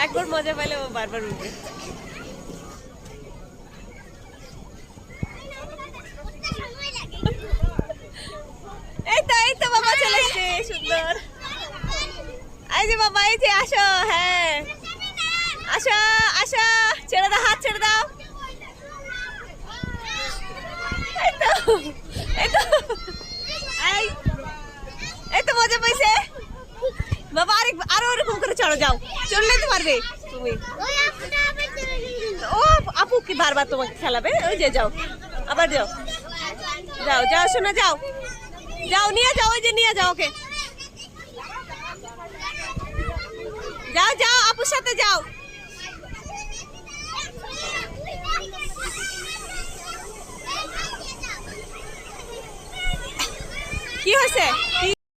একবার মজা পাইলে ও বারবার উঠবে। এই তো বাবা চলে এসছে, সুন্দর। এই যে বাবা, এই যে আসো। হ্যাঁ আসো আসো, ছেড়ে দাও, হাত ছেড়ে দাও। এই তো মজা পাইছে বাবা। আরো ওরকম করে চলো, যাও, চললে তো পারবে তুমি। ও আপু কি বারবার তোমাকে খেলাবে? ওই যে যাও, আবার যাও, যাও যাও শোনা, যাও যাও, নিয়ে যাও, ওই যে নিয়ে যাও ওকে। যাও যাও, আপুর সাথে যাও। কি হয়েছে? কি